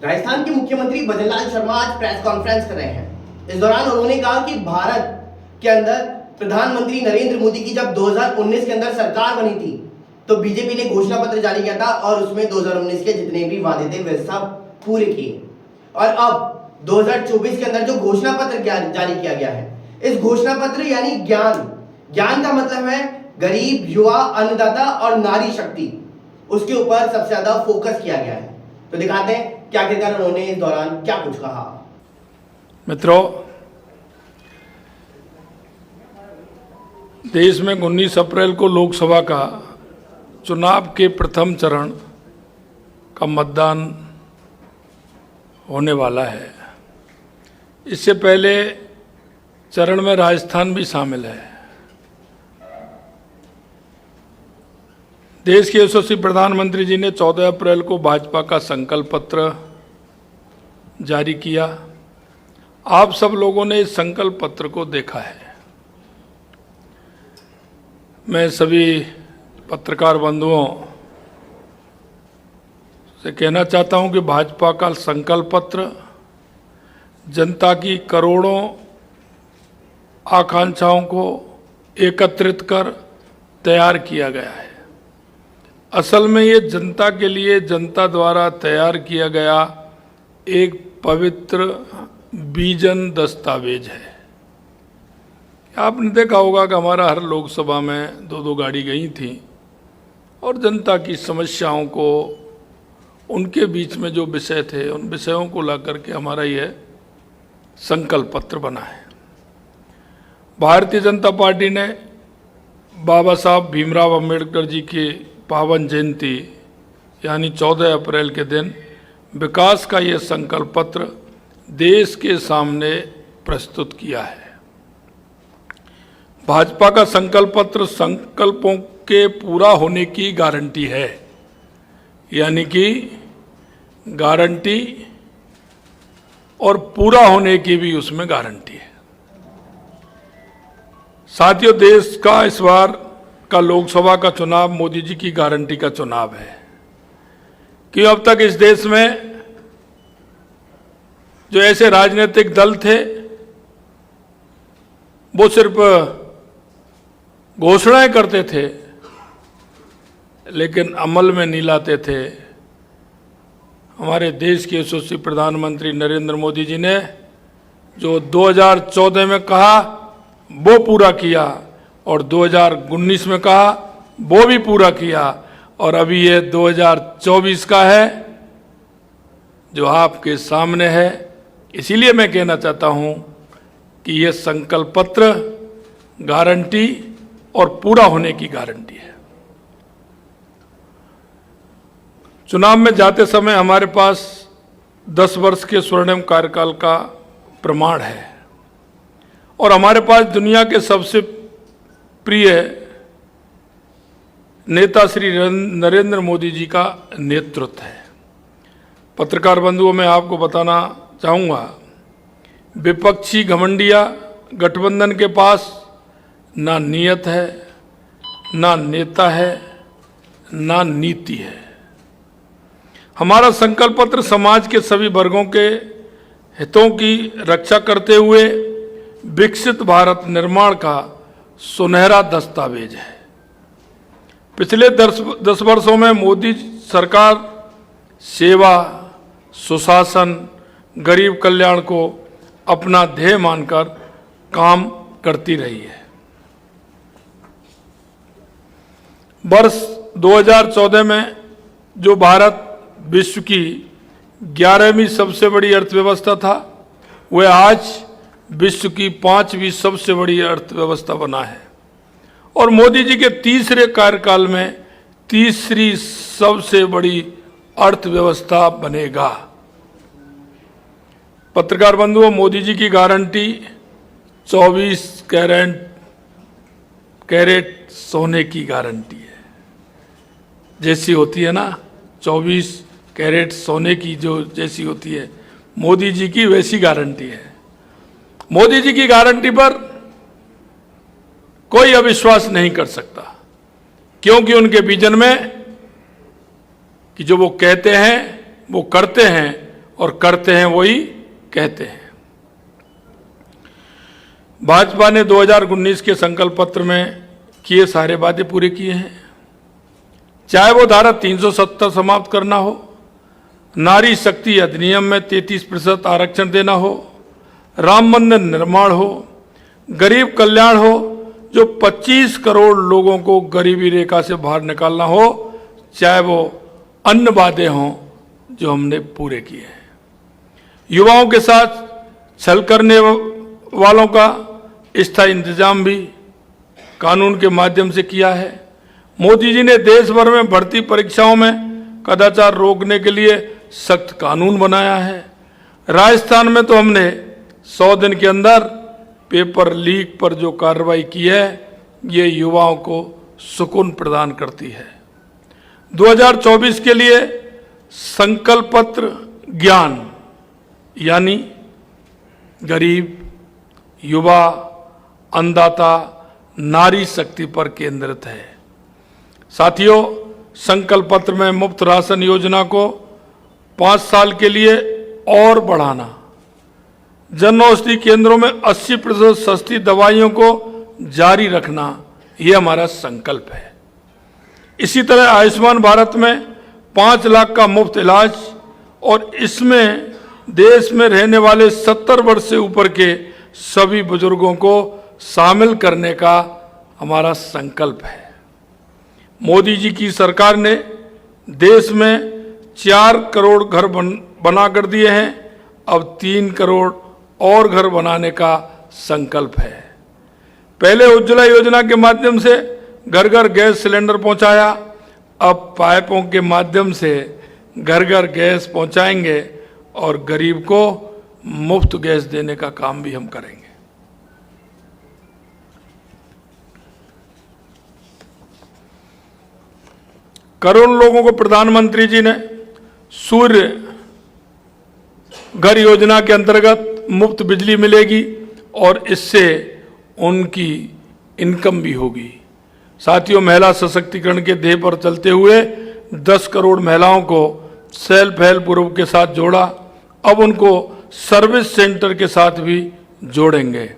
राजस्थान के मुख्यमंत्री भजनलाल शर्मा आज प्रेस कॉन्फ्रेंस कर रहे हैं। इस दौरान उन्होंने कहा कि भारत के अंदर प्रधानमंत्री नरेंद्र मोदी की जब 2019 के अंदर सरकार बनी थी तो बीजेपी ने घोषणा पत्र जारी किया था और उसमें 2019 के जितने भी वादे थे वे सब पूरे किए। और अब 2024 के अंदर जो घोषणा पत्र जारी किया गया है, इस घोषणा पत्र यानी ज्ञान का मतलब है गरीब, युवा, अन्नदाता और नारी शक्ति, उसके ऊपर सबसे ज्यादा फोकस किया गया है। तो दिखाते हैं क्या कहकर उन्होंने इस दौरान क्या कुछ कहा। मित्रों, देश में 19 अप्रैल को लोकसभा का चुनाव के प्रथम चरण का मतदान होने वाला है। इससे पहले चरण में राजस्थान भी शामिल है। देश के यशस्वी प्रधानमंत्री जी ने 14 अप्रैल को भाजपा का संकल्प पत्र जारी किया। आप सब लोगों ने इस संकल्प पत्र को देखा है। मैं सभी पत्रकार बंधुओं से कहना चाहता हूं कि भाजपा का संकल्प पत्र जनता की करोड़ों आकांक्षाओं को एकत्रित कर तैयार किया गया है। असल में ये जनता के लिए जनता द्वारा तैयार किया गया एक पवित्र विजन दस्तावेज है। आपने देखा होगा कि हमारा हर लोकसभा में दो गाड़ी गई थी और जनता की समस्याओं को, उनके बीच में जो विषय थे उन विषयों को ला करके हमारा यह संकल्प पत्र बना है। भारतीय जनता पार्टी ने बाबा साहब भीमराव अंबेडकर जी की पावन जयंती यानी 14 अप्रैल के दिन विकास का यह संकल्प पत्र देश के सामने प्रस्तुत किया है। भाजपा का संकल्प पत्र संकल्पों के पूरा होने की गारंटी है, यानी कि गारंटी और पूरा होने की भी उसमें गारंटी है। साथियों, देश का इस बार का लोकसभा का चुनाव मोदी जी की गारंटी का चुनाव है कि अब तक इस देश में जो ऐसे राजनीतिक दल थे वो सिर्फ घोषणाएं करते थे लेकिन अमल में नहीं लाते थे। हमारे देश के यशस्वी प्रधानमंत्री नरेंद्र मोदी जी ने जो 2014 में कहा वो पूरा किया और 2019 में कहा वो भी पूरा किया और अभी ये 2024 का है जो आपके सामने है। इसीलिए मैं कहना चाहता हूं कि ये संकल्प पत्र गारंटी और पूरा होने की गारंटी है। चुनाव में जाते समय हमारे पास 10 वर्ष के स्वर्णिम कार्यकाल का प्रमाण है और हमारे पास दुनिया के सबसे प्रिय नेता श्री नरेंद्र मोदी जी का नेतृत्व है। पत्रकार बंधुओं, मैं आपको बताना चाहूँगा, विपक्षी घमंडिया गठबंधन के पास ना नियत है, ना नेता है, ना नीति है। हमारा संकल्प पत्र समाज के सभी वर्गों के हितों की रक्षा करते हुए विकसित भारत निर्माण का सुनहरा दस्तावेज है। पिछले 10 वर्षों में मोदी सरकार सेवा, सुशासन, गरीब कल्याण को अपना ध्येय मानकर काम करती रही है। वर्ष 2014 में जो भारत विश्व की 11वीं सबसे बड़ी अर्थव्यवस्था था, वह आज विश्व की 5वीं सबसे बड़ी अर्थव्यवस्था बना है और मोदी जी के तीसरे कार्यकाल में तीसरी सबसे बड़ी अर्थव्यवस्था बनेगा। पत्रकार बंधुओं, मोदी जी की गारंटी 24 कैरेट सोने की गारंटी है। जैसी होती है ना 24 कैरेट सोने की जो जैसी होती है, मोदी जी की वैसी गारंटी है। मोदी जी की गारंटी पर कोई अविश्वास नहीं कर सकता क्योंकि उनके विजन में कि जो वो कहते हैं वो करते हैं और करते हैं वही कहते हैं। भाजपा ने 2019 के संकल्प पत्र में किए सारे वादे पूरे किए हैं, चाहे वो धारा 370 समाप्त करना हो, नारी शक्ति अधिनियम में 33% आरक्षण देना हो, राम मंदिर निर्माण हो, गरीब कल्याण हो, जो 25 करोड़ लोगों को गरीबी रेखा से बाहर निकालना हो, चाहे वो अन्य वादे हों जो हमने पूरे किए हैं। युवाओं के साथ छल करने वालों का स्थायी इंतजाम भी कानून के माध्यम से किया है। मोदी जी ने देश भर में भर्ती परीक्षाओं में कदाचार रोकने के लिए सख्त कानून बनाया है। राजस्थान में तो हमने 100 दिन के अंदर पेपर लीक पर जो कार्रवाई की है, ये युवाओं को सुकून प्रदान करती है। 2024 के लिए संकल्प पत्र ज्ञान यानी गरीब, युवा, अन्नदाता, नारी शक्ति पर केंद्रित है। साथियों, संकल्प पत्र में मुफ्त राशन योजना को 5 साल के लिए और बढ़ाना, जन औषधि केंद्रों में 80% सस्ती दवाइयों को जारी रखना, ये हमारा संकल्प है। इसी तरह आयुष्मान भारत में 5 लाख का मुफ्त इलाज और इसमें देश में रहने वाले 70 वर्ष से ऊपर के सभी बुजुर्गों को शामिल करने का हमारा संकल्प है। मोदी जी की सरकार ने देश में 4 करोड़ घर बना कर दिए हैं, अब 3 करोड़ और घर बनाने का संकल्प है। पहले उज्ज्वला योजना के माध्यम से घर घर गैस सिलेंडर पहुंचाया, अब पाइपों के माध्यम से घर घर गैस पहुंचाएंगे और गरीब को मुफ्त गैस देने का काम भी हम करेंगे। करोड़ों लोगों को प्रधानमंत्री जी ने सूर्य घर योजना के अंतर्गत मुफ्त बिजली मिलेगी और इससे उनकी इनकम भी होगी। साथियों, महिला सशक्तिकरण के ध्येय पर चलते हुए 10 करोड़ महिलाओं को सेल्फ हेल्प ग्रुप के साथ जोड़ा, अब उनको सर्विस सेंटर के साथ भी जोड़ेंगे।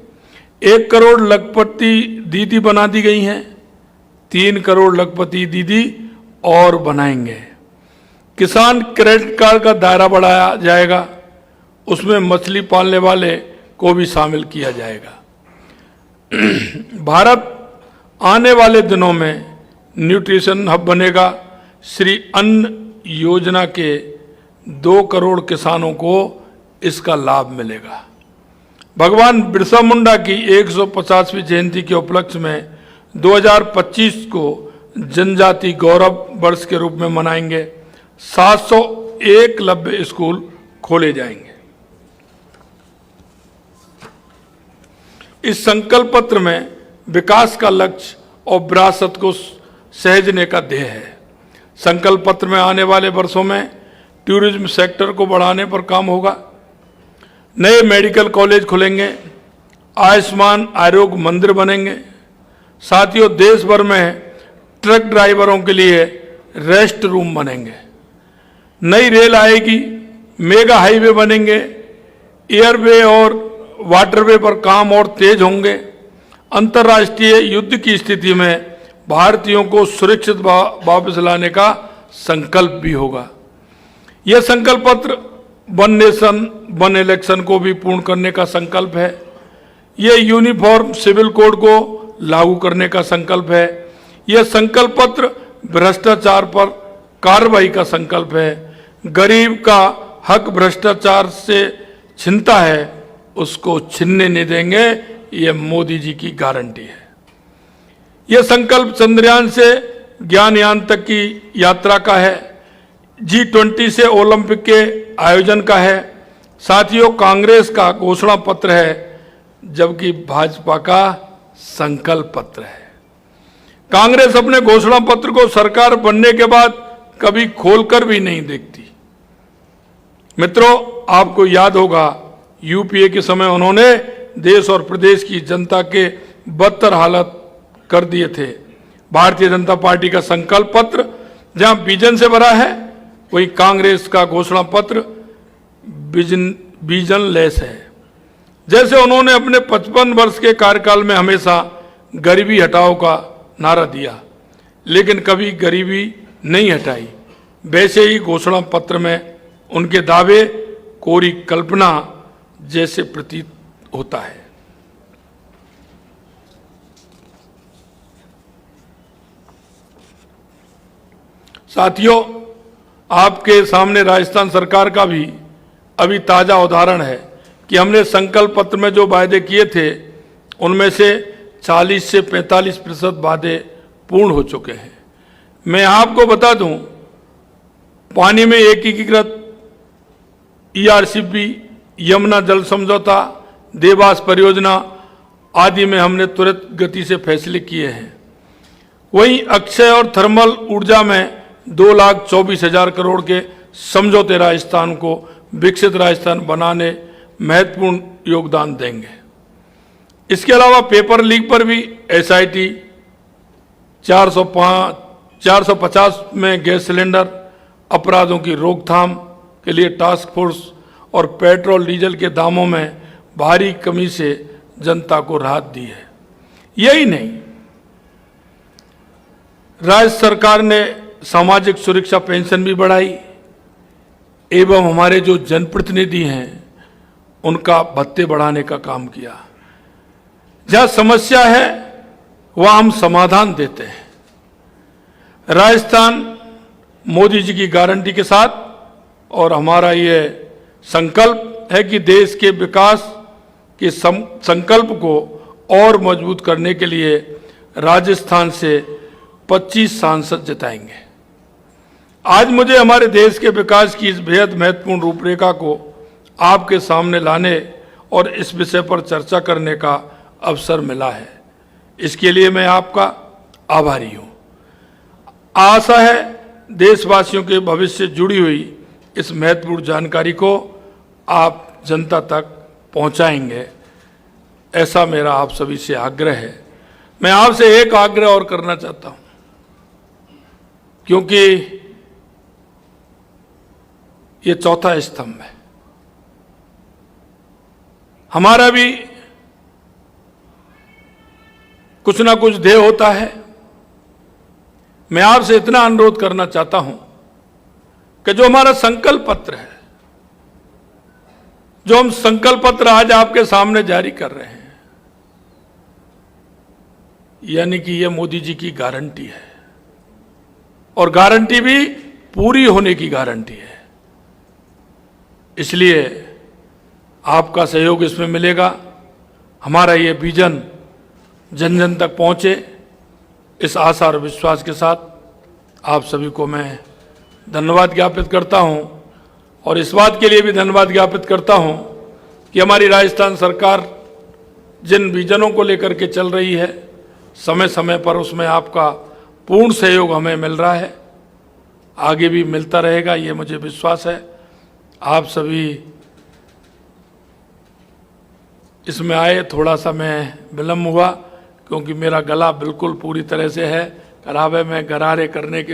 1 करोड़ लखपति दीदी बना दी गई हैं, 3 करोड़ लखपति दीदी और बनाएंगे। किसान क्रेडिट कार्ड का दायरा बढ़ाया जाएगा, उसमें मछली पालने वाले को भी शामिल किया जाएगा। भारत आने वाले दिनों में न्यूट्रिशन हब बनेगा। श्री अन्न योजना के 2 करोड़ किसानों को इसका लाभ मिलेगा। भगवान बिरसा मुंडा की 150वीं जयंती के उपलक्ष्य में 2025 को जनजाति गौरव वर्ष के रूप में मनाएंगे। 700 एकलव्य स्कूल खोले जाएंगे। इस संकल्प पत्र में विकास का लक्ष्य और विरासत को सहेजने का ध्येय है। संकल्प पत्र में आने वाले वर्षों में टूरिज्म सेक्टर को बढ़ाने पर काम होगा। नए मेडिकल कॉलेज खुलेंगे, आयुष्मान आरोग्य मंदिर बनेंगे। साथियों, देश भर में ट्रक ड्राइवरों के लिए रेस्ट रूम बनेंगे। नई रेल आएगी, मेगा हाईवे बनेंगे, एयरवे और वाटरवे पर काम और तेज होंगे। अंतर्राष्ट्रीय युद्ध की स्थिति में भारतीयों को सुरक्षित वापस लाने का संकल्प भी होगा। यह संकल्प पत्र वन नेशन वन इलेक्शन को भी पूर्ण करने का संकल्प है। यह यूनिफॉर्म सिविल कोड को लागू करने का संकल्प है। यह संकल्प पत्र भ्रष्टाचार पर कार्रवाई का संकल्प है। गरीब का हक भ्रष्टाचार से छिनता है, उसको छीनने नहीं देंगे, यह मोदी जी की गारंटी है। यह संकल्प चंद्रयान से ज्ञानयान तक की यात्रा का है। G20 से ओलंपिक के आयोजन का है। साथियों, कांग्रेस का घोषणा पत्र है, जबकि भाजपा का संकल्प पत्र है। कांग्रेस अपने घोषणा पत्र को सरकार बनने के बाद कभी खोलकर भी नहीं देखती। मित्रों, आपको याद होगा यूपीए के समय उन्होंने देश और प्रदेश की जनता के बदतर हालत कर दिए थे। भारतीय जनता पार्टी का संकल्प पत्र जहां विजन से भरा है, वहीं कांग्रेस का घोषणा पत्र विजनलेस है। जैसे उन्होंने अपने 55 वर्ष के कार्यकाल में हमेशा गरीबी हटाओ का नारा दिया, लेकिन कभी गरीबी नहीं हटाई, वैसे ही घोषणा पत्र में उनके दावे कोरी कल्पना जैसे प्रतीत होता है। साथियों, आपके सामने राजस्थान सरकार का भी अभी ताजा उदाहरण है कि हमने संकल्प पत्र में जो वायदे किए थे उनमें से 40 से 45% वादे पूर्ण हो चुके हैं। मैं आपको बता दूं, पानी में एकीकृत ERCP, यमुना जल समझौता, देवास परियोजना आदि में हमने तुरंत गति से फैसले किए हैं। वहीं अक्षय और थर्मल ऊर्जा में 2,24,000 करोड़ के समझौते राजस्थान को विकसित राजस्थान बनाने महत्वपूर्ण योगदान देंगे। इसके अलावा पेपर लीक पर भी SIT, 450 में गैस सिलेंडर, अपराधों की रोकथाम के लिए टास्क फोर्स और पेट्रोल डीजल के दामों में भारी कमी से जनता को राहत दी है। यही नहीं, राज्य सरकार ने सामाजिक सुरक्षा पेंशन भी बढ़ाई एवं हमारे जो जनप्रतिनिधि हैं उनका भत्ते बढ़ाने का काम किया। जहां समस्या है वहां हम समाधान देते हैं। राजस्थान मोदी जी की गारंटी के साथ और हमारा ये संकल्प है कि देश के विकास के संकल्प को और मजबूत करने के लिए राजस्थान से 25 सांसद जिताएंगे। आज मुझे हमारे देश के विकास की इस बेहद महत्वपूर्ण रूपरेखा को आपके सामने लाने और इस विषय पर चर्चा करने का अवसर मिला है। इसके लिए मैं आपका आभारी हूं। आशा है देशवासियों के भविष्य से जुड़ी हुई इस महत्वपूर्ण जानकारी को आप जनता तक पहुंचाएंगे, ऐसा मेरा आप सभी से आग्रह है। मैं आपसे एक आग्रह और करना चाहता हूं, क्योंकि ये चौथा स्तंभ है। हमारा भी कुछ ना कुछ ध्येय होता है। मैं आपसे इतना अनुरोध करना चाहता हूं कि जो हमारा संकल्प पत्र है, जो हम संकल्प पत्र आज आपके सामने जारी कर रहे हैं, यानी कि ये मोदी जी की गारंटी है और गारंटी भी पूरी होने की गारंटी है। इसलिए आपका सहयोग इसमें मिलेगा। हमारा ये विजन जन जन तक पहुंचे, इस आशा और विश्वास के साथ आप सभी को मैं धन्यवाद ज्ञापित करता हूं और इस बात के लिए भी धन्यवाद ज्ञापित करता हूं कि हमारी राजस्थान सरकार जिन विजनों को लेकर के चल रही है, समय समय पर उसमें आपका पूर्ण सहयोग हमें मिल रहा है, आगे भी मिलता रहेगा, ये मुझे विश्वास है। आप सभी इसमें आए, थोड़ा सा मैं विलम्ब हुआ क्योंकि मेरा गला बिल्कुल पूरी तरह से है, करावे में गरारे करने के